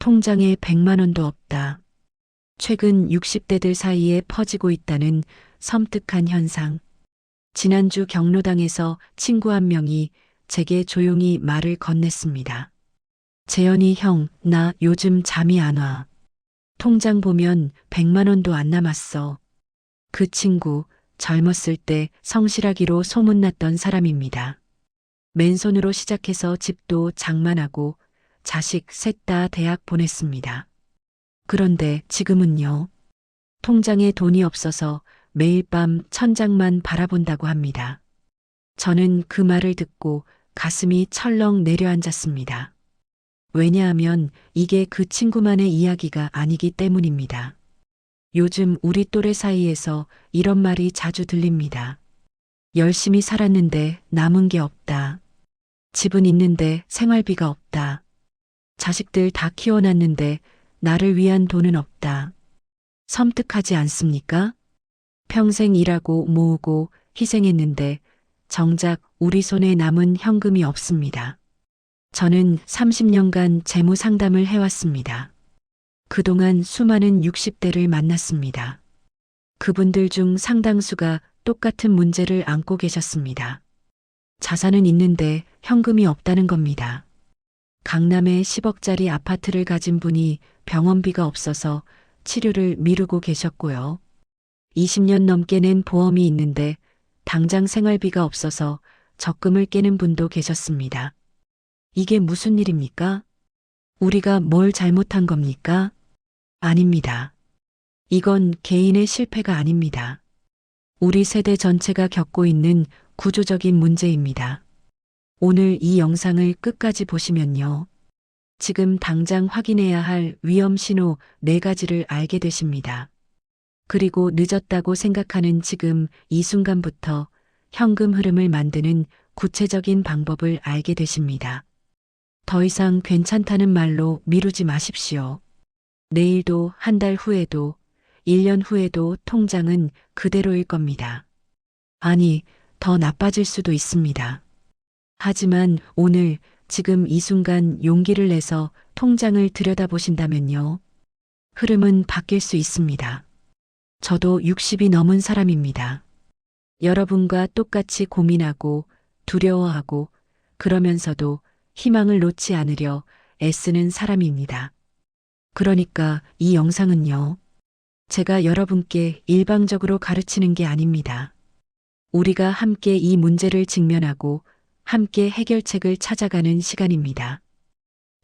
통장에 100만 원도 없다. 최근 60대들 사이에 퍼지고 있다는 섬뜩한 현상. 지난주 경로당에서 친구 한 명이 제게 조용히 말을 건넸습니다. 재현이 형, 나 요즘 잠이 안 와. 통장 보면 100만 원도 안 남았어. 그 친구, 젊었을 때 성실하기로 소문났던 사람입니다. 맨손으로 시작해서 집도 장만하고 자식 셋 다 대학 보냈습니다. 그런데 지금은요. 통장에 돈이 없어서 매일 밤 천장만 바라본다고 합니다. 저는 그 말을 듣고 가슴이 철렁 내려앉았습니다. 왜냐하면 이게 그 친구만의 이야기가 아니기 때문입니다. 요즘 우리 또래 사이에서 이런 말이 자주 들립니다. 열심히 살았는데 남은 게 없다. 집은 있는데 생활비가 없다. 자식들 다 키워놨는데 나를 위한 돈은 없다. 섬뜩하지 않습니까? 평생 일하고 모으고 희생했는데 정작 우리 손에 남은 현금이 없습니다. 저는 30년간 재무 상담을 해왔습니다. 그동안 수많은 60대를 만났습니다. 그분들 중 상당수가 똑같은 문제를 안고 계셨습니다. 자산은 있는데 현금이 없다는 겁니다. 강남에 10억짜리 아파트를 가진 분이 병원비가 없어서 치료를 미루고 계셨고요. 20년 넘게 낸 보험이 있는데 당장 생활비가 없어서 적금을 깨는 분도 계셨습니다. 이게 무슨 일입니까? 우리가 뭘 잘못한 겁니까? 아닙니다. 이건 개인의 실패가 아닙니다. 우리 세대 전체가 겪고 있는 구조적인 문제입니다. 오늘 이 영상을 끝까지 보시면요. 지금 당장 확인해야 할 위험 신호 4가지를 알게 되십니다. 그리고 늦었다고 생각하는 지금 이 순간부터 현금 흐름을 만드는 구체적인 방법을 알게 되십니다. 더 이상 괜찮다는 말로 미루지 마십시오. 내일도 한 달 후에도 1년 후에도 통장은 그대로일 겁니다. 아니, 더 나빠질 수도 있습니다. 하지만 오늘 지금 이 순간 용기를 내서 통장을 들여다보신다면요. 흐름은 바뀔 수 있습니다. 저도 60이 넘은 사람입니다. 여러분과 똑같이 고민하고 두려워하고 그러면서도 희망을 놓지 않으려 애쓰는 사람입니다. 그러니까 이 영상은요. 제가 여러분께 일방적으로 가르치는 게 아닙니다. 우리가 함께 이 문제를 직면하고 함께 해결책을 찾아가는 시간입니다.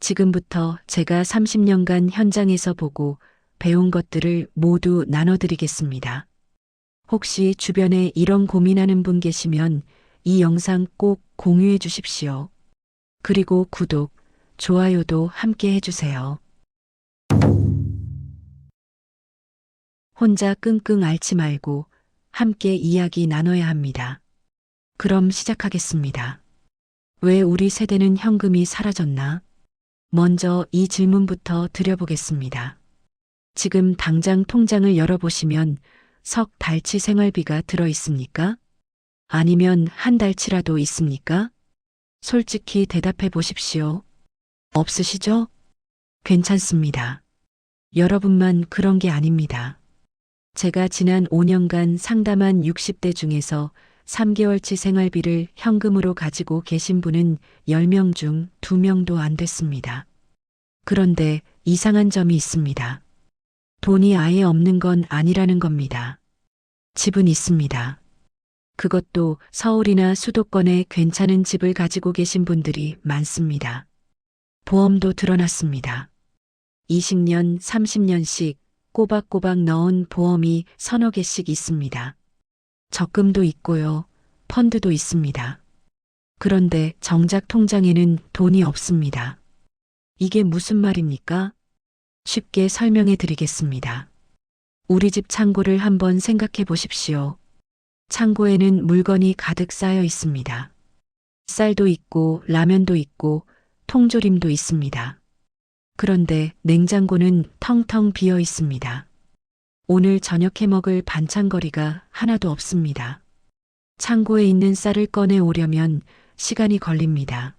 지금부터 제가 30년간 현장에서 보고 배운 것들을 모두 나눠드리겠습니다. 혹시 주변에 이런 고민하는 분 계시면 이 영상 꼭 공유해 주십시오. 그리고 구독, 좋아요도 함께 해주세요. 혼자 끙끙 앓지 말고 함께 이야기 나눠야 합니다. 그럼 시작하겠습니다. 왜 우리 세대는 현금이 사라졌나? 먼저 이 질문부터 드려보겠습니다. 지금 당장 통장을 열어보시면 석 달치 생활비가 들어 있습니까? 아니면 한 달치라도 있습니까? 솔직히 대답해 보십시오. 없으시죠? 괜찮습니다. 여러분만 그런 게 아닙니다. 제가 지난 5년간 상담한 60대 중에서 3개월치 생활비를 현금으로 가지고 계신 분은 10명 중 2명도 안 됐습니다. 그런데 이상한 점이 있습니다. 돈이 아예 없는 건 아니라는 겁니다. 집은 있습니다. 그것도 서울이나 수도권에 괜찮은 집을 가지고 계신 분들이 많습니다. 보험도 드러났습니다. 20년, 30년씩 꼬박꼬박 넣은 보험이 서너 개씩 있습니다. 적금도 있고요. 펀드도 있습니다. 그런데 정작 통장에는 돈이 없습니다. 이게 무슨 말입니까? 쉽게 설명해 드리겠습니다. 우리 집 창고를 한번 생각해 보십시오. 창고에는 물건이 가득 쌓여 있습니다. 쌀도 있고 라면도 있고 통조림도 있습니다. 그런데 냉장고는 텅텅 비어 있습니다. 오늘 저녁에 먹을 반찬거리가 하나도 없습니다. 창고에 있는 쌀을 꺼내 오려면 시간이 걸립니다.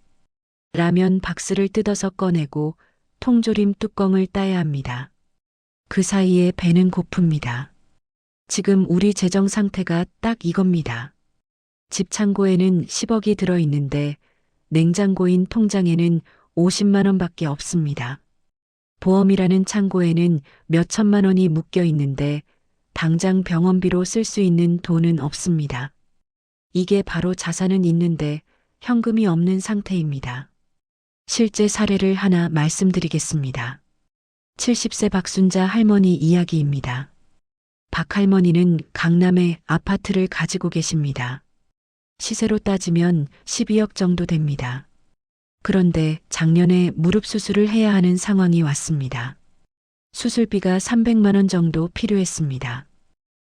라면 박스를 뜯어서 꺼내고 통조림 뚜껑을 따야 합니다. 그 사이에 배는 고픕니다. 지금 우리 재정 상태가 딱 이겁니다. 집 창고에는 10억이 들어있는데 냉장고인 통장에는 50만 원밖에 없습니다. 보험이라는 창고에는 몇 천만 원이 묶여 있는데 당장 병원비로 쓸 수 있는 돈은 없습니다. 이게 바로 자산은 있는데 현금이 없는 상태입니다. 실제 사례를 하나 말씀드리겠습니다. 70세 박순자 할머니 이야기입니다. 박 할머니는 강남에 아파트를 가지고 계십니다. 시세로 따지면 12억 정도 됩니다. 그런데 작년에 무릎 수술을 해야 하는 상황이 왔습니다. 수술비가 300만 원 정도 필요했습니다.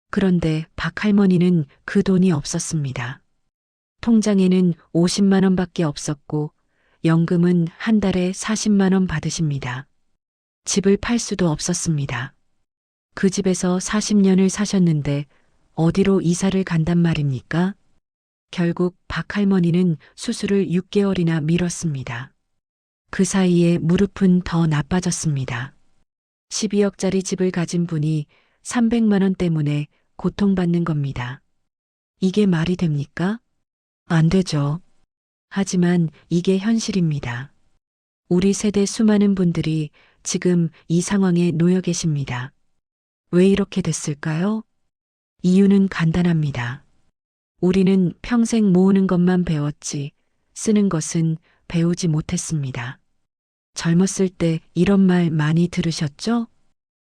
그런데 박 할머니는 그 돈이 없었습니다. 통장에는 50만 원밖에 없었고 연금은 한 달에 40만 원 받으십니다. 집을 팔 수도 없었습니다. 그 집에서 40년을 사셨는데 어디로 이사를 간단 말입니까? 결국 박 할머니는 수술을 6개월이나 미뤘습니다. 그 사이에 무릎은 더 나빠졌습니다. 12억짜리 집을 가진 분이 300만 원 때문에 고통받는 겁니다. 이게 말이 됩니까? 안 되죠. 하지만 이게 현실입니다. 우리 세대 수많은 분들이 지금 이 상황에 놓여 계십니다. 왜 이렇게 됐을까요? 이유는 간단합니다. 우리는 평생 모으는 것만 배웠지 쓰는 것은 배우지 못했습니다. 젊었을 때 이런 말 많이 들으셨죠?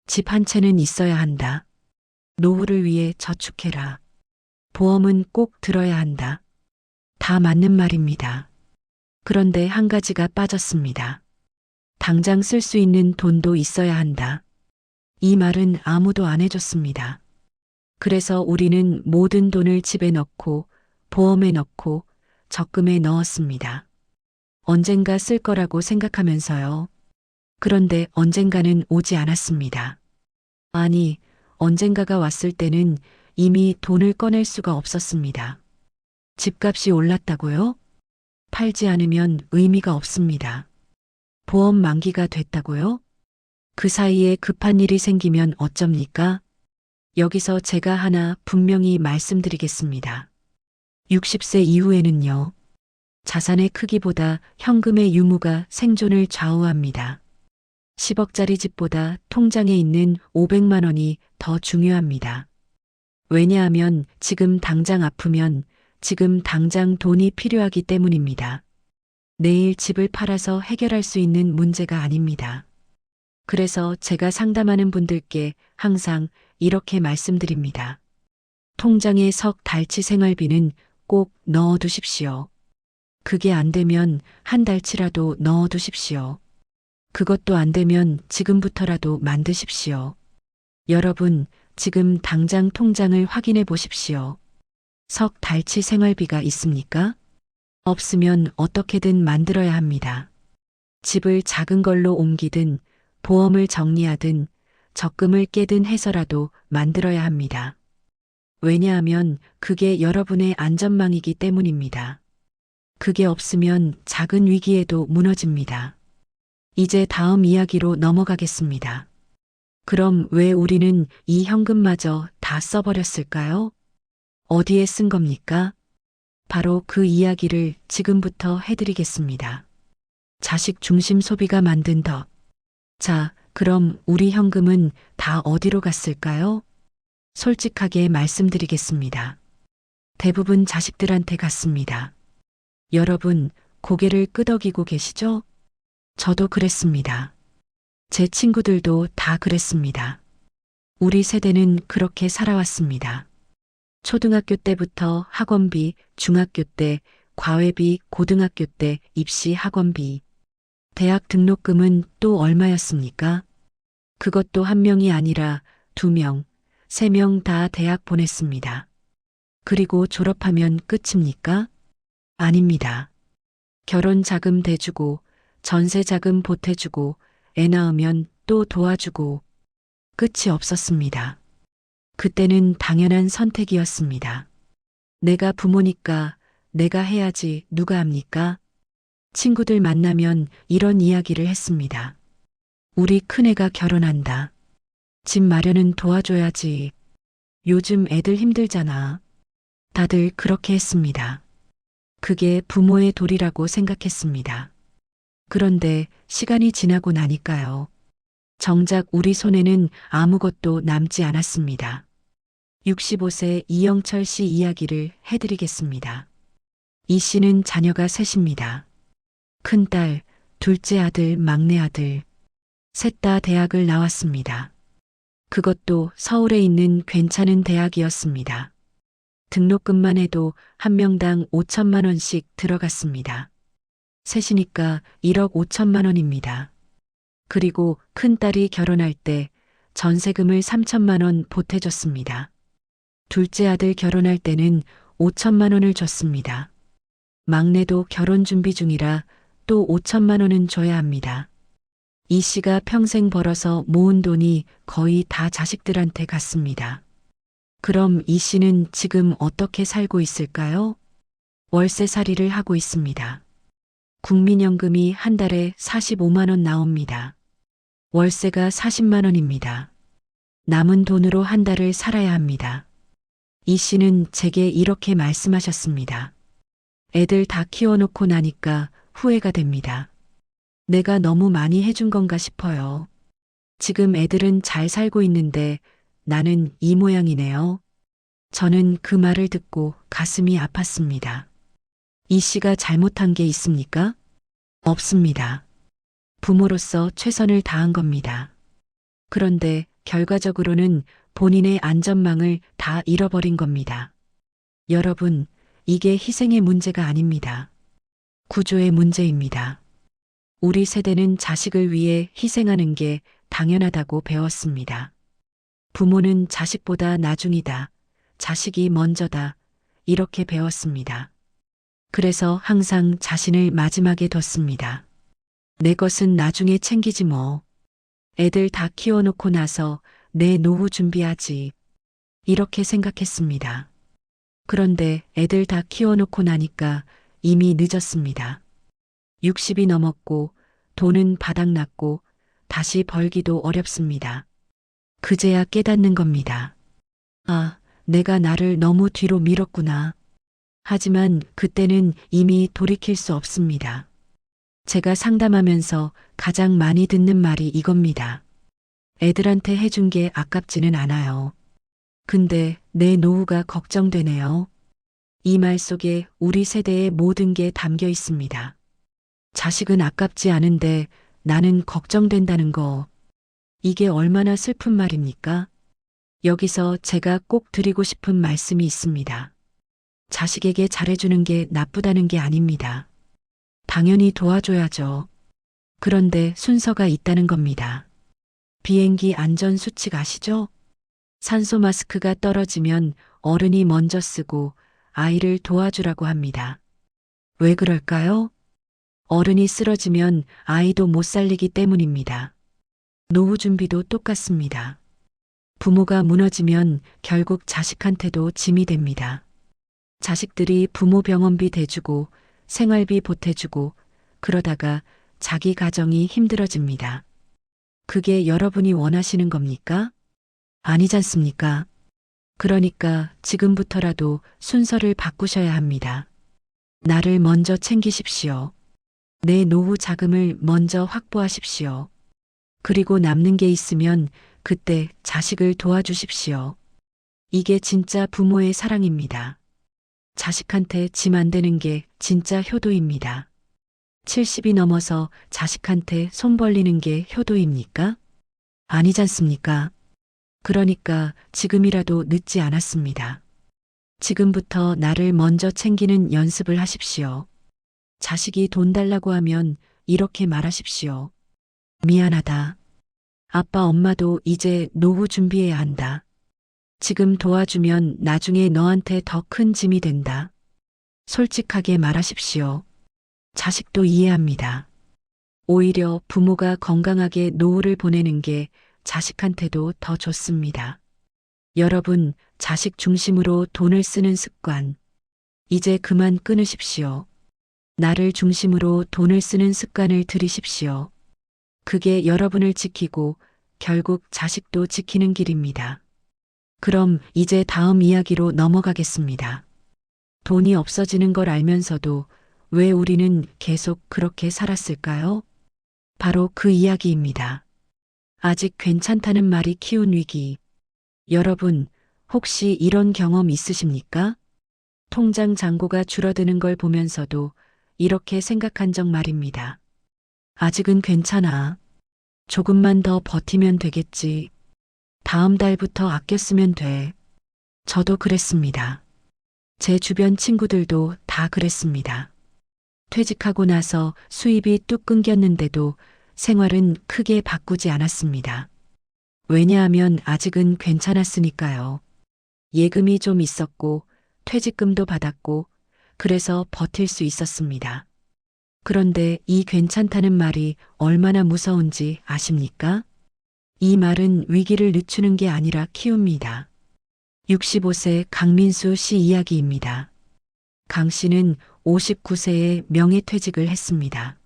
집 한 채는 있어야 한다. 노후를 위해 저축해라. 보험은 꼭 들어야 한다. 다 맞는 말입니다. 그런데 한 가지가 빠졌습니다. 당장 쓸 수 있는 돈도 있어야 한다. 이 말은 아무도 안 해줬습니다. 그래서 우리는 모든 돈을 집에 넣고 보험에 넣고 적금에 넣었습니다. 언젠가 쓸 거라고 생각하면서요. 그런데 언젠가는 오지 않았습니다. 아니, 언젠가가 왔을 때는 이미 돈을 꺼낼 수가 없었습니다. 집값이 올랐다고요? 팔지 않으면 의미가 없습니다. 보험 만기가 됐다고요? 그 사이에 급한 일이 생기면 어쩝니까? 여기서 제가 하나 분명히 말씀드리겠습니다. 60세 이후에는요. 자산의 크기보다 현금의 유무가 생존을 좌우합니다. 10억짜리 집보다 통장에 있는 500만 원이 더 중요합니다. 왜냐하면 지금 당장 아프면 지금 당장 돈이 필요하기 때문입니다. 내일 집을 팔아서 해결할 수 있는 문제가 아닙니다. 그래서 제가 상담하는 분들께 항상 이렇게 말씀드립니다. 통장에 석 달치 생활비는 꼭 넣어두십시오. 그게 안 되면 한 달치라도 넣어두십시오. 그것도 안 되면 지금부터라도 만드십시오. 여러분, 지금 당장 통장을 확인해 보십시오. 석 달치 생활비가 있습니까? 없으면 어떻게든 만들어야 합니다. 집을 작은 걸로 옮기든 보험을 정리하든 적금을 깨든 해서라도 만들어야 합니다. 왜냐하면 그게 여러분의 안전망이기 때문입니다. 그게 없으면 작은 위기에도 무너집니다. 이제 다음 이야기로 넘어가겠습니다. 그럼 왜 우리는 이 현금마저 다 써버렸을까요? 어디에 쓴 겁니까? 바로 그 이야기를 지금부터 해드리겠습니다. 자식 중심 소비가 만든 덫. 자, 그럼 우리 현금은 다 어디로 갔을까요? 솔직하게 말씀드리겠습니다. 대부분 자식들한테 갔습니다. 여러분, 고개를 끄덕이고 계시죠? 저도 그랬습니다. 제 친구들도 다 그랬습니다. 우리 세대는 그렇게 살아왔습니다. 초등학교 때부터 학원비, 중학교 때 과외비, 고등학교 때 입시 학원비. 대학 등록금은 또 얼마였습니까? 그것도 한 명이 아니라 2명, 3명 다 대학 보냈습니다. 그리고 졸업하면 끝입니까? 아닙니다. 결혼 자금 대주고, 전세 자금 보태주고, 애 낳으면 또 도와주고, 끝이 없었습니다. 그때는 당연한 선택이었습니다. 내가 부모니까 내가 해야지 누가 합니까? 친구들 만나면 이런 이야기를 했습니다. 우리 큰애가 결혼한다. 집 마련은 도와줘야지. 요즘 애들 힘들잖아. 다들 그렇게 했습니다. 그게 부모의 도리라고 생각했습니다. 그런데 시간이 지나고 나니까요. 정작 우리 손에는 아무것도 남지 않았습니다. 65세 이영철 씨 이야기를 해드리겠습니다. 이 씨는 자녀가 셋입니다. 큰딸, 둘째 아들, 막내 아들. 셋 다 대학을 나왔습니다. 그것도 서울에 있는 괜찮은 대학이었습니다. 등록금만 해도 한 명당 5천만 원씩 들어갔습니다. 셋이니까 1억 5천만 원입니다. 그리고 큰딸이 결혼할 때 전세금을 3천만 원 보태줬습니다. 둘째 아들 결혼할 때는 5천만 원을 줬습니다. 막내도 결혼 준비 중이라 또 5천만 원은 줘야 합니다. 이 씨가 평생 벌어서 모은 돈이 거의 다 자식들한테 갔습니다. 그럼 이 씨는 지금 어떻게 살고 있을까요? 월세살이를 하고 있습니다. 국민연금이 한 달에 45만 원 나옵니다. 월세가 40만 원입니다. 남은 돈으로 한 달을 살아야 합니다. 이 씨는 제게 이렇게 말씀하셨습니다. 애들 다 키워놓고 나니까 후회가 됩니다. 내가 너무 많이 해준 건가 싶어요. 지금 애들은 잘 살고 있는데 나는 이 모양이네요. 저는 그 말을 듣고 가슴이 아팠습니다. 이 씨가 잘못한 게 있습니까? 없습니다. 부모로서 최선을 다한 겁니다. 그런데 결과적으로는 본인의 안전망을 다 잃어버린 겁니다. 여러분, 이게 희생의 문제가 아닙니다. 구조의 문제입니다. 우리 세대는 자식을 위해 희생하는 게 당연하다고 배웠습니다. 부모는 자식보다 나중이다. 자식이 먼저다. 이렇게 배웠습니다. 그래서 항상 자신을 마지막에 뒀습니다. 내 것은 나중에 챙기지 뭐. 애들 다 키워놓고 나서 내 노후 준비하지. 이렇게 생각했습니다. 그런데 애들 다 키워놓고 나니까 이미 늦었습니다. 60이 넘었고 돈은 바닥났고 다시 벌기도 어렵습니다. 그제야 깨닫는 겁니다. 아, 내가 나를 너무 뒤로 밀었구나. 하지만 그때는 이미 돌이킬 수 없습니다. 제가 상담하면서 가장 많이 듣는 말이 이겁니다. 애들한테 해준 게 아깝지는 않아요. 근데 내 노후가 걱정되네요. 이 말 속에 우리 세대의 모든 게 담겨 있습니다. 자식은 아깝지 않은데 나는 걱정된다는 거. 이게 얼마나 슬픈 말입니까? 여기서 제가 꼭 드리고 싶은 말씀이 있습니다. 자식에게 잘해주는 게 나쁘다는 게 아닙니다. 당연히 도와줘야죠. 그런데 순서가 있다는 겁니다. 비행기 안전 수칙 아시죠? 산소 마스크가 떨어지면 어른이 먼저 쓰고 아이를 도와주라고 합니다. 왜 그럴까요? 어른이 쓰러지면 아이도 못 살리기 때문입니다. 노후 준비도 똑같습니다. 부모가 무너지면 결국 자식한테도 짐이 됩니다. 자식들이 부모 병원비 대주고 생활비 보태주고 그러다가 자기 가정이 힘들어집니다. 그게 여러분이 원하시는 겁니까? 아니지 않습니까? 그러니까 지금부터라도 순서를 바꾸셔야 합니다. 나를 먼저 챙기십시오. 내 노후 자금을 먼저 확보하십시오. 그리고 남는 게 있으면 그때 자식을 도와주십시오. 이게 진짜 부모의 사랑입니다. 자식한테 짐 안 되는 게 진짜 효도입니다. 70이 넘어서 자식한테 손 벌리는 게 효도입니까? 아니지 않습니까? 그러니까 지금이라도 늦지 않았습니다. 지금부터 나를 먼저 챙기는 연습을 하십시오. 자식이 돈 달라고 하면 이렇게 말하십시오. 미안하다. 아빠 엄마도 이제 노후 준비해야 한다. 지금 도와주면 나중에 너한테 더 큰 짐이 된다. 솔직하게 말하십시오. 자식도 이해합니다. 오히려 부모가 건강하게 노후를 보내는 게 자식한테도 더 좋습니다. 여러분, 자식 중심으로 돈을 쓰는 습관, 이제 그만 끊으십시오. 나를 중심으로 돈을 쓰는 습관을 들이십시오. 그게 여러분을 지키고 결국 자식도 지키는 길입니다. 그럼 이제 다음 이야기로 넘어가겠습니다. 돈이 없어지는 걸 알면서도 왜 우리는 계속 그렇게 살았을까요? 바로 그 이야기입니다. 아직 괜찮다는 말이 키운 위기. 여러분, 혹시 이런 경험 있으십니까? 통장 잔고가 줄어드는 걸 보면서도 이렇게 생각한 적 말입니다. 아직은 괜찮아. 조금만 더 버티면 되겠지. 다음 달부터 아껴 쓰면 돼. 저도 그랬습니다. 제 주변 친구들도 다 그랬습니다. 퇴직하고 나서 수입이 뚝 끊겼는데도 생활은 크게 바꾸지 않았습니다. 왜냐하면 아직은 괜찮았으니까요. 예금이 좀 있었고, 퇴직금도 받았고, 그래서 버틸 수 있었습니다. 그런데 이 괜찮다는 말이 얼마나 무서운지 아십니까? 이 말은 위기를 늦추는 게 아니라 키웁니다. 65세 강민수 씨 이야기입니다. 강 씨는 59세에 명예퇴직을 했습니다.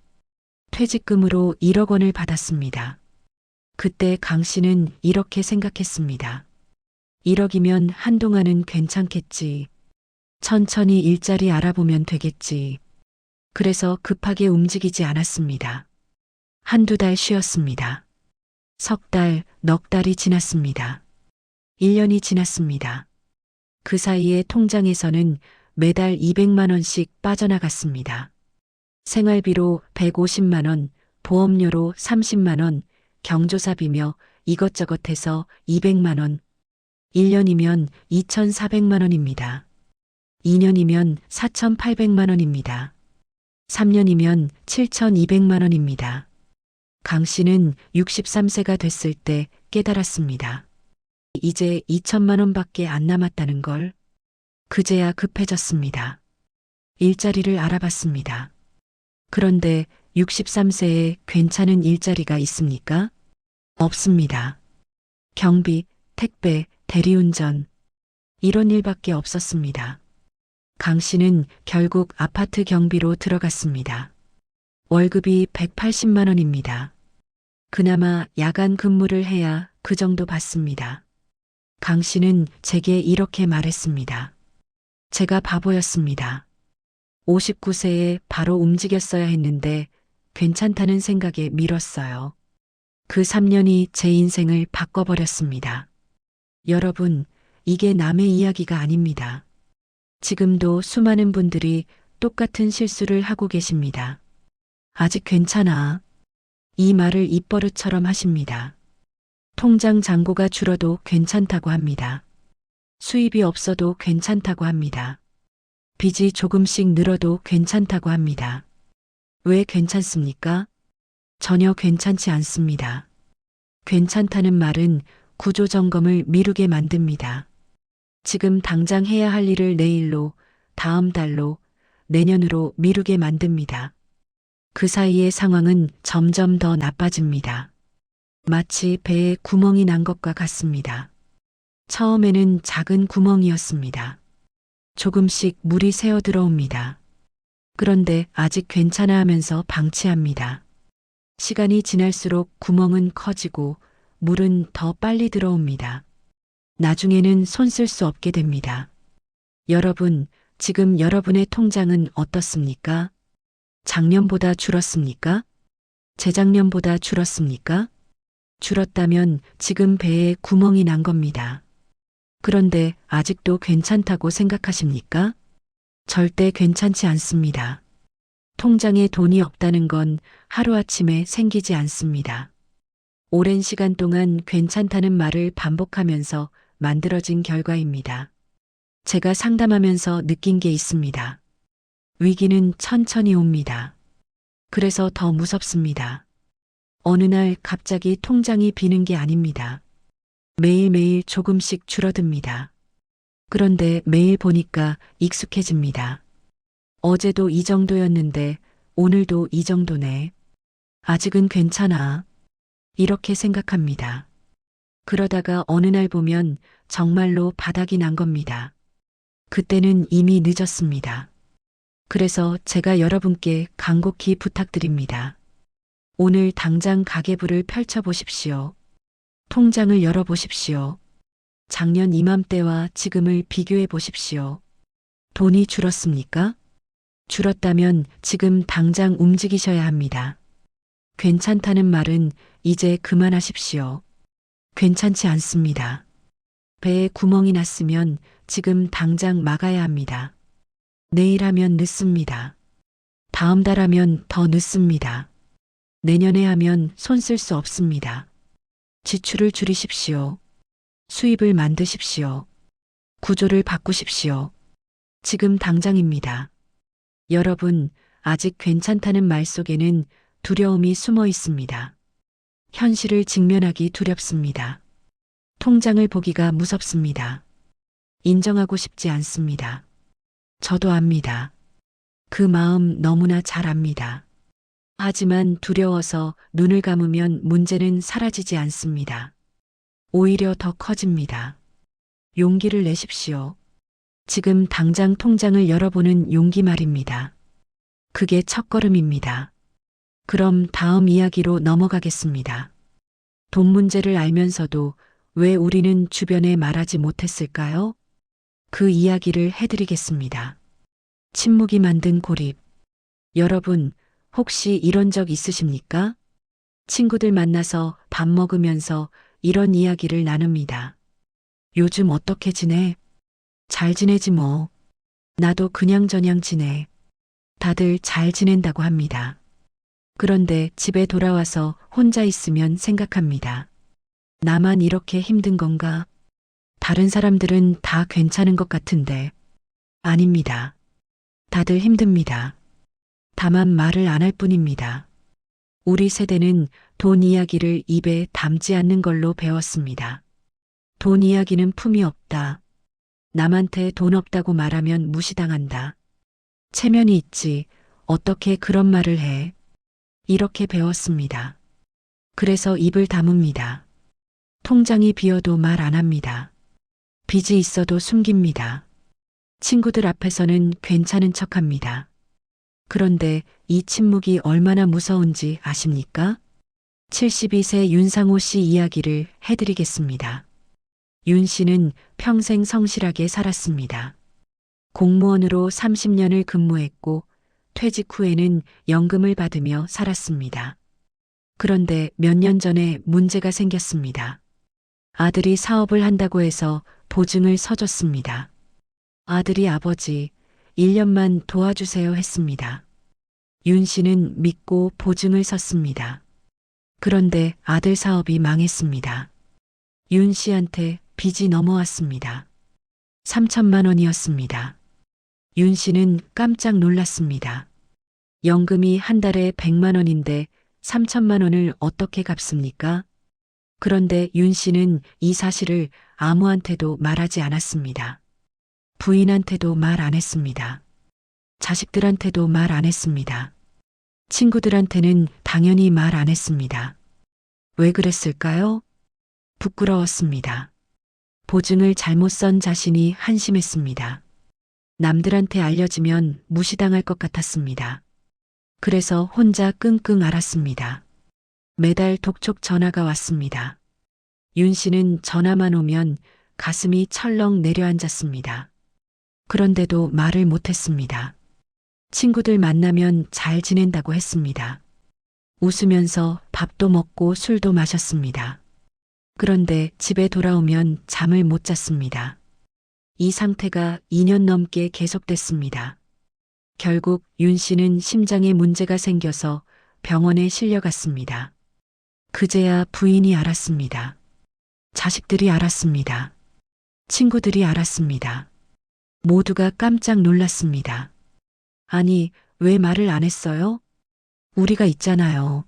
퇴직금으로 1억 원을 받았습니다. 그때 강 씨는 이렇게 생각했습니다. 1억이면 한동안은 괜찮겠지. 천천히 일자리 알아보면 되겠지. 그래서 급하게 움직이지 않았습니다. 한두 달 쉬었습니다. 석 달, 넉 달이 지났습니다. 1년이 지났습니다. 그 사이에 통장에서는 매달 200만 원씩 빠져나갔습니다. 생활비로 150만 원, 보험료로 30만 원, 경조사비며 이것저것 해서 200만 원. 1년이면 2,400만 원입니다. 2년이면 4,800만 원입니다. 3년이면 7,200만 원입니다. 강 씨는 63세가 됐을 때 깨달았습니다. 이제 2천만 원밖에 안 남았다는 걸. 그제야 급해졌습니다. 일자리를 알아봤습니다. 그런데 63세에 괜찮은 일자리가 있습니까? 없습니다. 경비, 택배, 대리운전. 이런 일밖에 없었습니다. 강 씨는 결국 아파트 경비로 들어갔습니다. 월급이 180만 원입니다. 그나마 야간 근무를 해야 그 정도 받습니다. 강 씨는 제게 이렇게 말했습니다. 제가 바보였습니다. 59세에 바로 움직였어야 했는데 괜찮다는 생각에 미뤘어요. 그 3년이 제 인생을 바꿔버렸습니다. 여러분, 이게 남의 이야기가 아닙니다. 지금도 수많은 분들이 똑같은 실수를 하고 계십니다. 아직 괜찮아. 이 말을 입버릇처럼 하십니다. 통장 잔고가 줄어도 괜찮다고 합니다. 수입이 없어도 괜찮다고 합니다. 빚이 조금씩 늘어도 괜찮다고 합니다. 왜 괜찮습니까? 전혀 괜찮지 않습니다. 괜찮다는 말은 구조점검을 미루게 만듭니다. 지금 당장 해야 할 일을 내일로, 다음 달로, 내년으로 미루게 만듭니다. 그 사이의 상황은 점점 더 나빠집니다. 마치 배에 구멍이 난 것과 같습니다. 처음에는 작은 구멍이었습니다. 조금씩 물이 새어 들어옵니다. 그런데 아직 괜찮아 하면서 방치합니다. 시간이 지날수록 구멍은 커지고 물은 더 빨리 들어옵니다. 나중에는 손 쓸 수 없게 됩니다. 여러분, 지금 여러분의 통장은 어떻습니까? 작년보다 줄었습니까? 재작년보다 줄었습니까? 줄었다면 지금 배에 구멍이 난 겁니다. 그런데 아직도 괜찮다고 생각하십니까? 절대 괜찮지 않습니다. 통장에 돈이 없다는 건 하루아침에 생기지 않습니다. 오랜 시간 동안 괜찮다는 말을 반복하면서 만들어진 결과입니다. 제가 상담하면서 느낀 게 있습니다. 위기는 천천히 옵니다. 그래서 더 무섭습니다. 어느 날 갑자기 통장이 비는 게 아닙니다. 매일매일 조금씩 줄어듭니다. 그런데 매일 보니까 익숙해집니다. 어제도 이 정도였는데 오늘도 이 정도네. 아직은 괜찮아. 이렇게 생각합니다. 그러다가 어느 날 보면 정말로 바닥이 난 겁니다. 그때는 이미 늦었습니다. 그래서 제가 여러분께 간곡히 부탁드립니다. 오늘 당장 가계부를 펼쳐보십시오. 통장을 열어보십시오. 작년 이맘때와 지금을 비교해 보십시오. 돈이 줄었습니까? 줄었다면 지금 당장 움직이셔야 합니다. 괜찮다는 말은 이제 그만하십시오. 괜찮지 않습니다. 배에 구멍이 났으면 지금 당장 막아야 합니다. 내일 하면 늦습니다. 다음 달 하면 더 늦습니다. 내년에 하면 손 쓸 수 없습니다. 지출을 줄이십시오. 수입을 만드십시오. 구조를 바꾸십시오. 지금 당장입니다. 여러분, 아직 괜찮다는 말 속에는 두려움이 숨어 있습니다. 현실을 직면하기 두렵습니다. 통장을 보기가 무섭습니다. 인정하고 싶지 않습니다. 저도 압니다. 그 마음 너무나 잘 압니다. 하지만 두려워서 눈을 감으면 문제는 사라지지 않습니다. 오히려 더 커집니다. 용기를 내십시오. 지금 당장 통장을 열어보는 용기 말입니다. 그게 첫걸음입니다. 그럼 다음 이야기로 넘어가겠습니다. 돈 문제를 알면서도 왜 우리는 주변에 말하지 못했을까요? 그 이야기를 해드리겠습니다. 침묵이 만든 고립. 여러분, 혹시 이런 적 있으십니까? 친구들 만나서 밥 먹으면서 이런 이야기를 나눕니다. 요즘 어떻게 지내? 잘 지내지 뭐. 나도 그냥저냥 지내. 다들 잘 지낸다고 합니다. 그런데 집에 돌아와서 혼자 있으면 생각합니다. 나만 이렇게 힘든 건가? 다른 사람들은 다 괜찮은 것 같은데. 아닙니다. 다들 힘듭니다. 다만 말을 안 할 뿐입니다. 우리 세대는 돈 이야기를 입에 담지 않는 걸로 배웠습니다. 돈 이야기는 품이 없다. 남한테 돈 없다고 말하면 무시당한다. 체면이 있지. 어떻게 그런 말을 해? 이렇게 배웠습니다. 그래서 입을 다뭅니다. 통장이 비어도 말 안 합니다. 빚이 있어도 숨깁니다. 친구들 앞에서는 괜찮은 척합니다. 그런데 이 침묵이 얼마나 무서운지 아십니까? 72세 윤상호 씨 이야기를 해드리겠습니다. 윤 씨는 평생 성실하게 살았습니다. 공무원으로 30년을 근무했고 퇴직 후에는 연금을 받으며 살았습니다. 그런데 몇 년 전에 문제가 생겼습니다. 아들이 사업을 한다고 해서 보증을 서줬습니다. 아들이 아버지, 1년만 도와주세요 했습니다. 윤 씨는 믿고 보증을 섰습니다. 그런데 아들 사업이 망했습니다. 윤 씨한테 빚이 넘어왔습니다. 3천만 원이었습니다. 윤 씨는 깜짝 놀랐습니다. 연금이 한 달에 100만 원인데 3천만 원을 어떻게 갚습니까? 그런데 윤 씨는 이 사실을 아무한테도 말하지 않았습니다. 부인한테도 말 안 했습니다. 자식들한테도 말 안 했습니다. 친구들한테는 당연히 말 안 했습니다. 왜 그랬을까요? 부끄러웠습니다. 보증을 잘못 선 자신이 한심했습니다. 남들한테 알려지면 무시당할 것 같았습니다. 그래서 혼자 끙끙 앓았습니다. 매달 독촉 전화가 왔습니다. 윤 씨는 전화만 오면 가슴이 철렁 내려앉았습니다. 그런데도 말을 못했습니다. 친구들 만나면 잘 지낸다고 했습니다. 웃으면서 밥도 먹고 술도 마셨습니다. 그런데 집에 돌아오면 잠을 못 잤습니다. 이 상태가 2년 넘게 계속됐습니다. 결국 윤 씨는 심장에 문제가 생겨서 병원에 실려갔습니다. 그제야 부인이 알았습니다. 자식들이 알았습니다. 친구들이 알았습니다. 모두가 깜짝 놀랐습니다. 아니, 왜 말을 안 했어요? 우리가 있잖아요.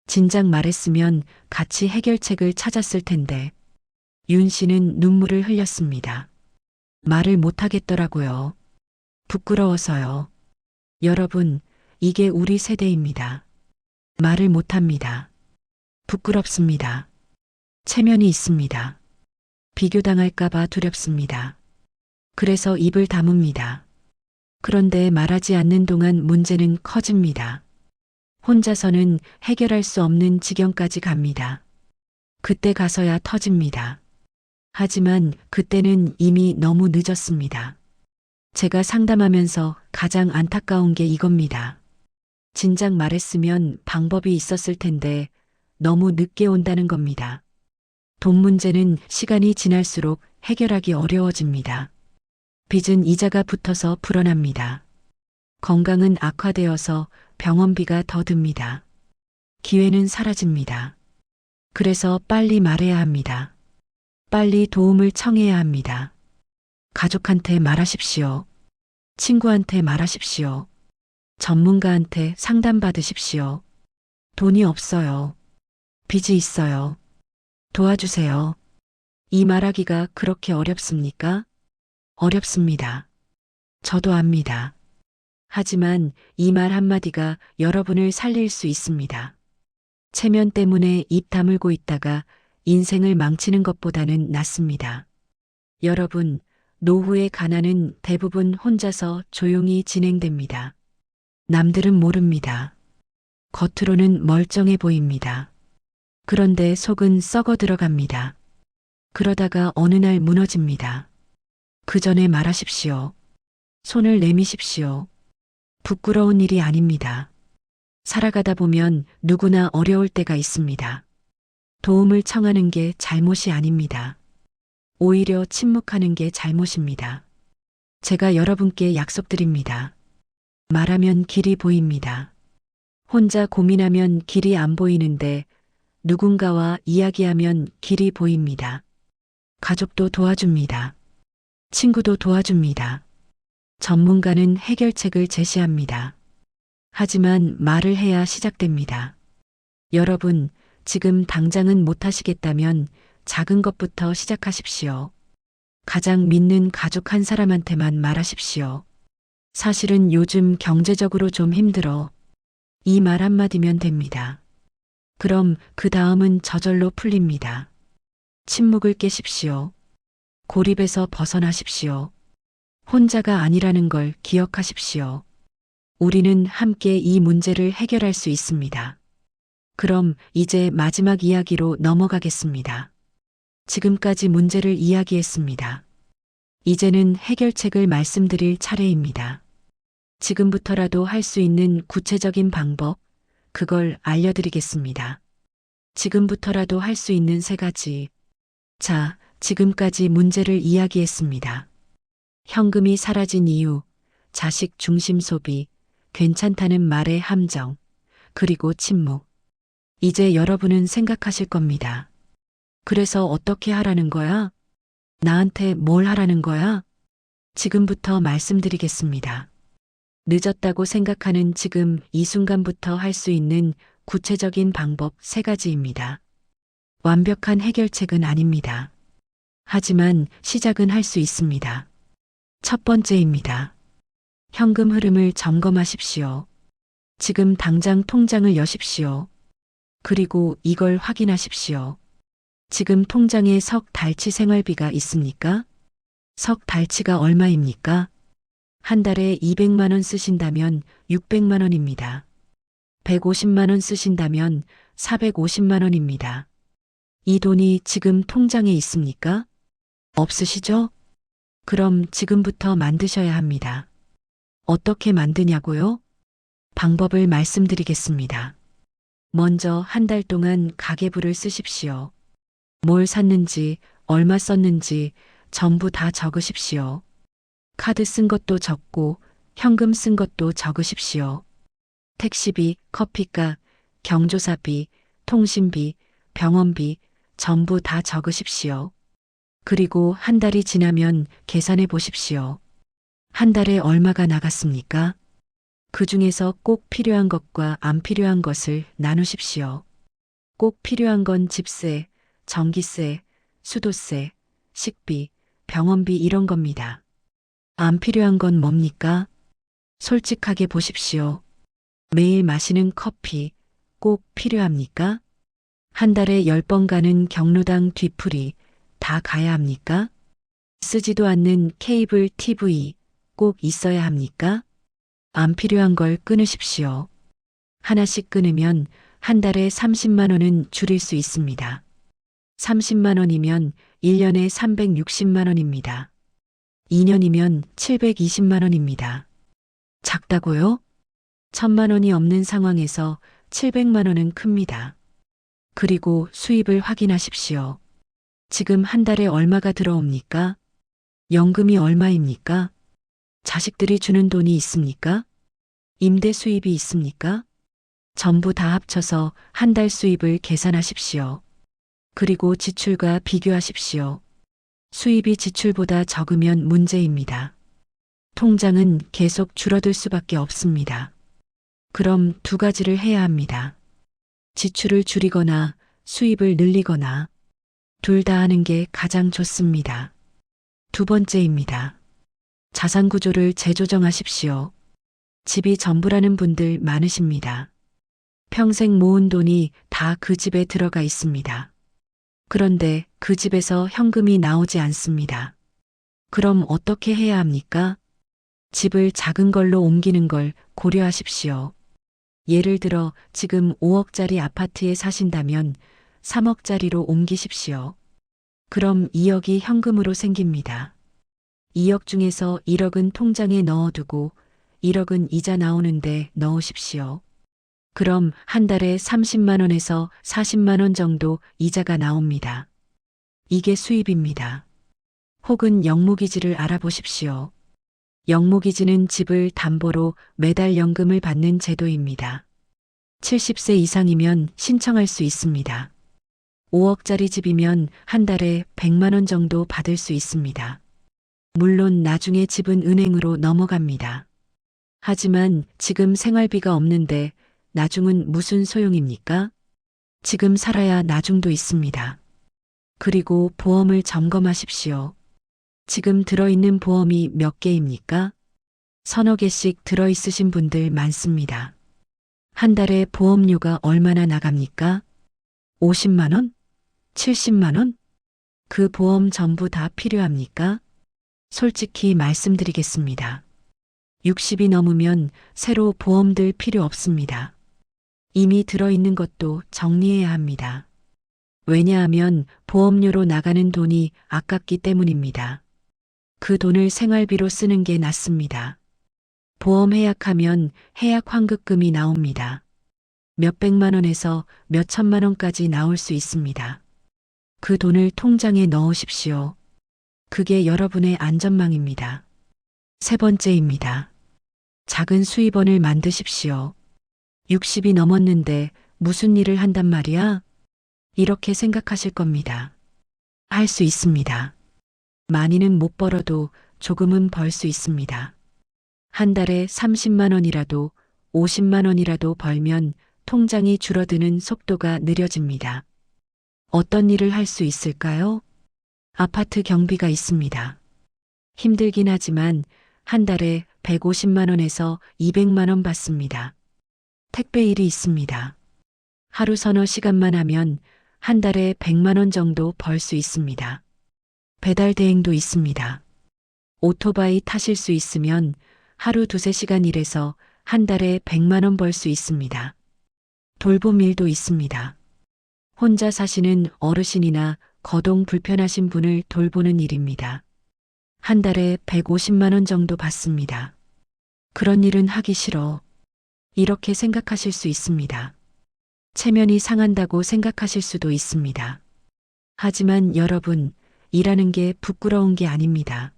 진작 말했으면 같이 해결책을 찾았을 텐데. 윤 씨는 눈물을 흘렸습니다. 말을 못 하겠더라고요. 부끄러워서요. 여러분, 이게 우리 세대입니다. 말을 못 합니다. 부끄럽습니다. 체면이 있습니다. 비교당할까봐 두렵습니다. 그래서 입을 다뭅니다. 그런데 말하지 않는 동안 문제는 커집니다. 혼자서는 해결할 수 없는 지경까지 갑니다. 그때 가서야 터집니다. 하지만 그때는 이미 너무 늦었습니다. 제가 상담하면서 가장 안타까운 게 이겁니다. 진작 말했으면 방법이 있었을 텐데 너무 늦게 온다는 겁니다. 돈 문제는 시간이 지날수록 해결하기 어려워집니다. 빚은 이자가 붙어서 불어납니다. 건강은 악화되어서 병원비가 더 듭니다. 기회는 사라집니다. 그래서 빨리 말해야 합니다. 빨리 도움을 청해야 합니다. 가족한테 말하십시오. 친구한테 말하십시오. 전문가한테 상담받으십시오. 돈이 없어요. 빚이 있어요. 도와주세요. 이 말하기가 그렇게 어렵습니까? 어렵습니다. 저도 압니다. 하지만 이 말 한마디가 여러분을 살릴 수 있습니다. 체면 때문에 입 다물고 있다가 인생을 망치는 것보다는 낫습니다. 여러분, 노후의 가난은 대부분 혼자서 조용히 진행됩니다. 남들은 모릅니다. 겉으로는 멀쩡해 보입니다. 그런데 속은 썩어 들어갑니다. 그러다가 어느 날 무너집니다. 그 전에 말하십시오. 손을 내미십시오. 부끄러운 일이 아닙니다. 살아가다 보면 누구나 어려울 때가 있습니다. 도움을 청하는 게 잘못이 아닙니다. 오히려 침묵하는 게 잘못입니다. 제가 여러분께 약속드립니다. 말하면 길이 보입니다. 혼자 고민하면 길이 안 보이는데 누군가와 이야기하면 길이 보입니다. 가족도 도와줍니다. 친구도 도와줍니다. 전문가는 해결책을 제시합니다. 하지만 말을 해야 시작됩니다. 여러분, 지금 당장은 못하시겠다면 작은 것부터 시작하십시오. 가장 믿는 가족 한 사람한테만 말하십시오. 사실은 요즘 경제적으로 좀 힘들어. 이 말 한마디면 됩니다. 그럼 그 다음은 저절로 풀립니다. 침묵을 깨십시오. 고립에서 벗어나십시오. 혼자가 아니라는 걸 기억하십시오. 우리는 함께 이 문제를 해결할 수 있습니다. 그럼 이제 마지막 이야기로 넘어가겠습니다. 지금까지 문제를 이야기했습니다. 이제는 해결책을 말씀드릴 차례입니다. 지금부터라도 할 수 있는 구체적인 방법, 그걸 알려드리겠습니다. 지금부터라도 할 수 있는 3가지. 자, 지금까지 문제를 이야기했습니다. 현금이 사라진 이유, 자식 중심 소비, 괜찮다는 말의 함정, 그리고 침묵. 이제 여러분은 생각하실 겁니다. 그래서 어떻게 하라는 거야? 나한테 뭘 하라는 거야? 지금부터 말씀드리겠습니다. 늦었다고 생각하는 지금 이 순간부터 할 수 있는 구체적인 방법 3가지입니다. 완벽한 해결책은 아닙니다. 하지만 시작은 할 수 있습니다. 첫 번째입니다. 현금 흐름을 점검하십시오. 지금 당장 통장을 여십시오. 그리고 이걸 확인하십시오. 지금 통장에 석 달치 생활비가 있습니까? 석 달치가 얼마입니까? 한 달에 200만 원 쓰신다면 600만 원입니다. 150만 원 쓰신다면 450만 원입니다. 이 돈이 지금 통장에 있습니까? 없으시죠? 그럼 지금부터 만드셔야 합니다. 어떻게 만드냐고요? 방법을 말씀드리겠습니다. 먼저 한 달 동안 가계부를 쓰십시오. 뭘 샀는지, 얼마 썼는지 전부 다 적으십시오. 카드 쓴 것도 적고 현금 쓴 것도 적으십시오. 택시비, 커피값, 경조사비, 통신비, 병원비 전부 다 적으십시오. 그리고 한 달이 지나면 계산해 보십시오. 한 달에 얼마가 나갔습니까? 그 중에서 꼭 필요한 것과 안 필요한 것을 나누십시오. 꼭 필요한 건 집세, 전기세, 수도세, 식비, 병원비 이런 겁니다. 안 필요한 건 뭡니까? 솔직하게 보십시오. 매일 마시는 커피 꼭 필요합니까? 한 달에 10번 가는 경로당 뒤풀이 다 가야 합니까? 쓰지도 않는 케이블 TV 꼭 있어야 합니까? 안 필요한 걸 끊으십시오. 하나씩 끊으면 한 달에 30만 원은 줄일 수 있습니다. 30만 원이면 1년에 360만 원입니다. 2년이면 720만 원입니다. 작다고요? 1000만 원이 없는 상황에서 700만 원은 큽니다. 그리고 수입을 확인하십시오. 지금 한 달에 얼마가 들어옵니까? 연금이 얼마입니까? 자식들이 주는 돈이 있습니까? 임대 수입이 있습니까? 전부 다 합쳐서 한 달 수입을 계산하십시오. 그리고 지출과 비교하십시오. 수입이 지출보다 적으면 문제입니다. 통장은 계속 줄어들 수밖에 없습니다. 그럼 두 가지를 해야 합니다. 지출을 줄이거나 수입을 늘리거나 둘 다 하는 게 가장 좋습니다. 두 번째입니다. 자산 구조를 재조정하십시오. 집이 전부라는 분들 많으십니다. 평생 모은 돈이 다 그 집에 들어가 있습니다. 그런데 그 집에서 현금이 나오지 않습니다. 그럼 어떻게 해야 합니까? 집을 작은 걸로 옮기는 걸 고려하십시오. 예를 들어 지금 5억짜리 아파트에 사신다면 3억짜리로 옮기십시오. 그럼 2억이 현금으로 생깁니다. 2억 중에서 1억은 통장에 넣어두고 1억은 이자 나오는데 넣으십시오. 그럼 한 달에 30만 원에서 40만 원 정도 이자가 나옵니다. 이게 수입입니다. 혹은 영무기지를 알아보십시오. 영무기지는 집을 담보로 매달 연금을 받는 제도입니다. 70세 이상이면 신청할 수 있습니다. 5억짜리 집이면 한 달에 100만 원 정도 받을 수 있습니다. 물론 나중에 집은 은행으로 넘어갑니다. 하지만 지금 생활비가 없는데 나중은 무슨 소용입니까? 지금 살아야 나중도 있습니다. 그리고 보험을 점검하십시오. 지금 들어있는 보험이 몇 개입니까? 서너 개씩 들어있으신 분들 많습니다. 한 달에 보험료가 얼마나 나갑니까? 50만 원? 70만 원? 그 보험 전부 다 필요합니까? 솔직히 말씀드리겠습니다. 60이 넘으면 새로 보험들 필요 없습니다. 이미 들어있는 것도 정리해야 합니다. 왜냐하면 보험료로 나가는 돈이 아깝기 때문입니다. 그 돈을 생활비로 쓰는 게 낫습니다. 보험 해약하면 해약 환급금이 나옵니다. 몇백만 원에서 몇천만 원까지 나올 수 있습니다. 그 돈을 통장에 넣으십시오. 그게 여러분의 안전망입니다. 세 번째입니다. 작은 수입원을 만드십시오. 60이 넘었는데 무슨 일을 한단 말이야? 이렇게 생각하실 겁니다. 할 수 있습니다. 많이는 못 벌어도 조금은 벌 수 있습니다. 한 달에 30만 원이라도 50만 원이라도 벌면 통장이 줄어드는 속도가 느려집니다. 어떤 일을 할 수 있을까요? 아파트 경비가 있습니다. 힘들긴 하지만 한 달에 150만 원에서 200만 원 받습니다. 택배 일이 있습니다. 하루 서너 시간만 하면 한 달에 100만 원 정도 벌 수 있습니다. 배달 대행도 있습니다. 오토바이 타실 수 있으면 하루 두세 시간 일해서 한 달에 100만 원 벌 수 있습니다. 돌봄 일도 있습니다. 혼자 사시는 어르신이나 거동 불편하신 분을 돌보는 일입니다. 한 달에 150만 원 정도 받습니다. 그런 일은 하기 싫어. 이렇게 생각하실 수 있습니다. 체면이 상한다고 생각하실 수도 있습니다. 하지만 여러분, 일하는 게 부끄러운 게 아닙니다.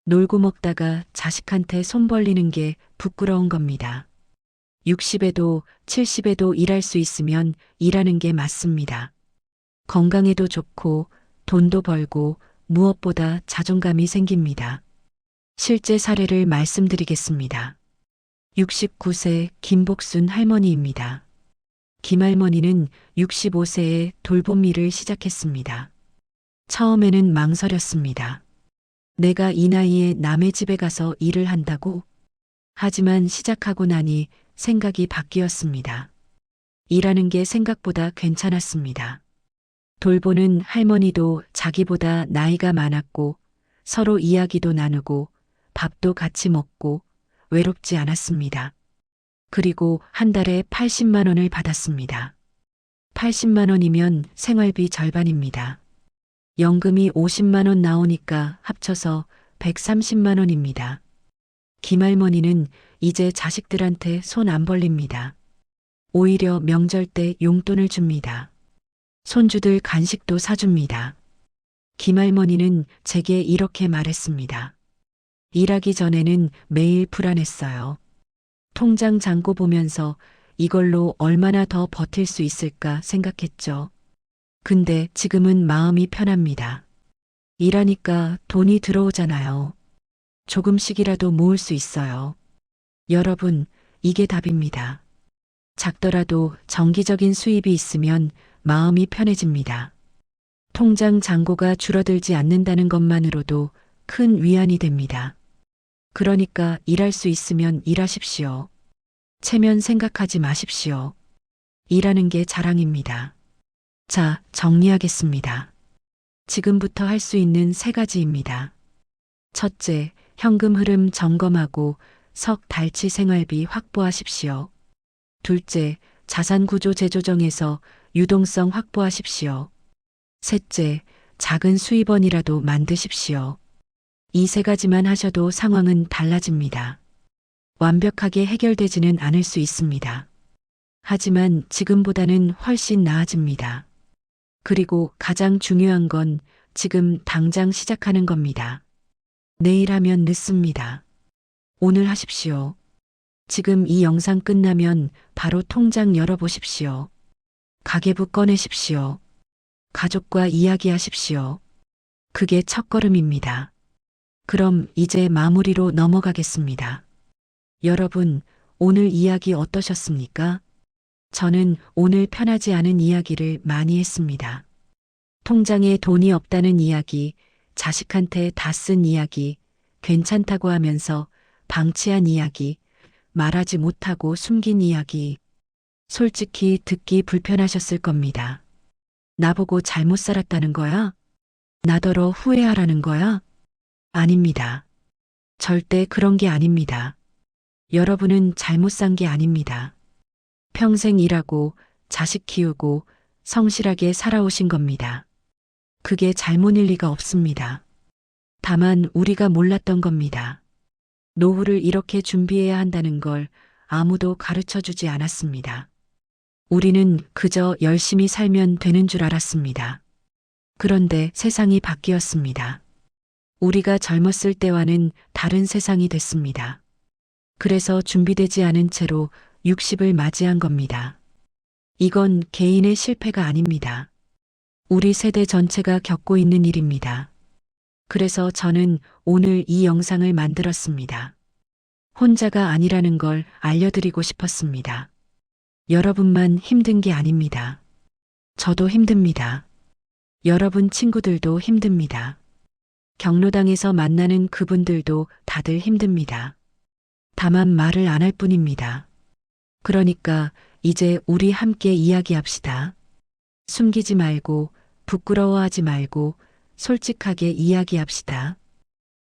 놀고 먹다가 자식한테 손 벌리는 게 부끄러운 겁니다. 60에도 70에도 일할 수 있으면 일하는 게 맞습니다. 건강에도 좋고 돈도 벌고 무엇보다 자존감이 생깁니다. 실제 사례를 말씀드리겠습니다. 69세 김복순 할머니입니다. 김할머니는 65세에 돌봄 일을 시작했습니다. 처음에는 망설였습니다. 내가 이 나이에 남의 집에 가서 일을 한다고? 하지만 시작하고 나니 생각이 바뀌었습니다. 일하는 게 생각보다 괜찮았습니다. 돌보는 할머니도 자기보다 나이가 많았고 서로 이야기도 나누고 밥도 같이 먹고 외롭지 않았습니다. 그리고 한 달에 80만 원을 받았습니다. 80만 원이면 생활비 절반입니다. 연금이 50만 원 나오니까 합쳐서 130만 원입니다. 김할머니는 이제 자식들한테 손 안 벌립니다. 오히려 명절 때 용돈을 줍니다. 손주들 간식도 사줍니다. 김할머니는 제게 이렇게 말했습니다. 일하기 전에는 매일 불안했어요. 통장 잔고 보면서 이걸로 얼마나 더 버틸 수 있을까 생각했죠. 근데 지금은 마음이 편합니다. 일하니까 돈이 들어오잖아요. 조금씩이라도 모을 수 있어요. 여러분, 이게 답입니다. 작더라도 정기적인 수입이 있으면 마음이 편해집니다. 통장 잔고가 줄어들지 않는다는 것만으로도 큰 위안이 됩니다. 그러니까 일할 수 있으면 일하십시오. 체면 생각하지 마십시오. 일하는 게 자랑입니다. 자, 정리하겠습니다. 지금부터 할 수 있는 3가지입니다. 첫째, 현금 흐름 점검하고 석 달치 생활비 확보하십시오. 둘째, 자산 구조 재조정해서 유동성 확보하십시오. 셋째, 작은 수입원이라도 만드십시오. 이 3가지만 하셔도 상황은 달라집니다. 완벽하게 해결되지는 않을 수 있습니다. 하지만 지금보다는 훨씬 나아집니다. 그리고 가장 중요한 건 지금 당장 시작하는 겁니다. 내일 하면 늦습니다. 오늘 하십시오. 지금 이 영상 끝나면 바로 통장 열어보십시오. 가계부 꺼내십시오. 가족과 이야기하십시오. 그게 첫걸음입니다. 그럼 이제 마무리로 넘어가겠습니다. 여러분, 오늘 이야기 어떠셨습니까? 저는 오늘 편하지 않은 이야기를 많이 했습니다. 통장에 돈이 없다는 이야기, 자식한테 다 쓴 이야기, 괜찮다고 하면서 방치한 이야기, 말하지 못하고 숨긴 이야기. 솔직히 듣기 불편하셨을 겁니다. 나보고 잘못 살았다는 거야? 나더러 후회하라는 거야? 아닙니다. 절대 그런 게 아닙니다. 여러분은 잘못 산 게 아닙니다. 평생 일하고 자식 키우고 성실하게 살아오신 겁니다. 그게 잘못일 리가 없습니다. 다만 우리가 몰랐던 겁니다. 노후를 이렇게 준비해야 한다는 걸 아무도 가르쳐 주지 않았습니다. 우리는 그저 열심히 살면 되는 줄 알았습니다. 그런데 세상이 바뀌었습니다. 우리가 젊었을 때와는 다른 세상이 됐습니다. 그래서 준비되지 않은 채로 60을 맞이한 겁니다. 이건 개인의 실패가 아닙니다. 우리 세대 전체가 겪고 있는 일입니다. 그래서 저는 오늘 이 영상을 만들었습니다. 혼자가 아니라는 걸 알려드리고 싶었습니다. 여러분만 힘든 게 아닙니다. 저도 힘듭니다. 여러분 친구들도 힘듭니다. 경로당에서 만나는 그분들도 다들 힘듭니다. 다만 말을 안 할 뿐입니다. 그러니까 이제 우리 함께 이야기합시다. 숨기지 말고 부끄러워하지 말고 솔직하게 이야기합시다.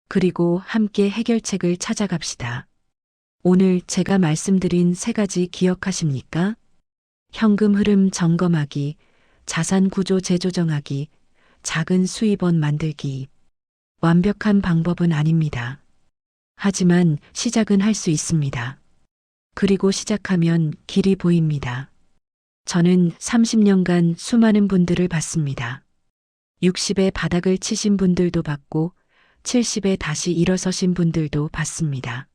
그리고 함께 해결책을 찾아갑시다. 오늘 제가 말씀드린 3가지 기억하십니까? 현금 흐름 점검하기, 자산 구조 재조정하기, 작은 수입원 만들기. 완벽한 방법은 아닙니다. 하지만 시작은 할 수 있습니다. 그리고 시작하면 길이 보입니다. 저는 30년간 수많은 분들을 봤습니다. 60에 바닥을 치신 분들도 봤고 70에 다시 일어서신 분들도 봤습니다.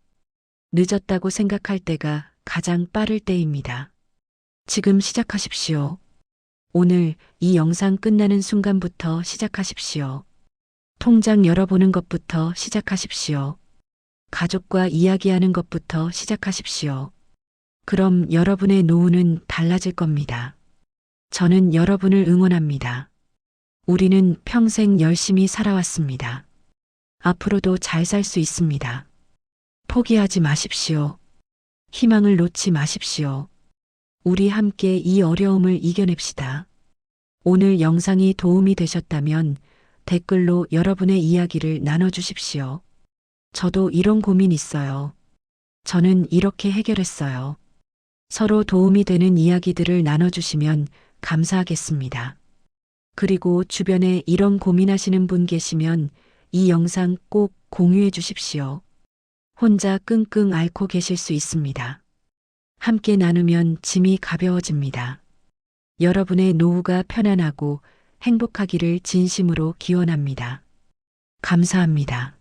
늦었다고 생각할 때가 가장 빠를 때입니다. 지금 시작하십시오. 오늘 이 영상 끝나는 순간부터 시작하십시오. 통장 열어보는 것부터 시작하십시오. 가족과 이야기하는 것부터 시작하십시오. 그럼 여러분의 노후는 달라질 겁니다. 저는 여러분을 응원합니다. 우리는 평생 열심히 살아왔습니다. 앞으로도 잘 살 수 있습니다. 포기하지 마십시오. 희망을 놓지 마십시오. 우리 함께 이 어려움을 이겨냅시다. 오늘 영상이 도움이 되셨다면 댓글로 여러분의 이야기를 나눠주십시오. 저도 이런 고민 있어요. 저는 이렇게 해결했어요. 서로 도움이 되는 이야기들을 나눠주시면 감사하겠습니다. 그리고 주변에 이런 고민하시는 분 계시면 이 영상 꼭 공유해 주십시오. 혼자 끙끙 앓고 계실 수 있습니다. 함께 나누면 짐이 가벼워집니다. 여러분의 노후가 편안하고 행복하기를 진심으로 기원합니다. 감사합니다.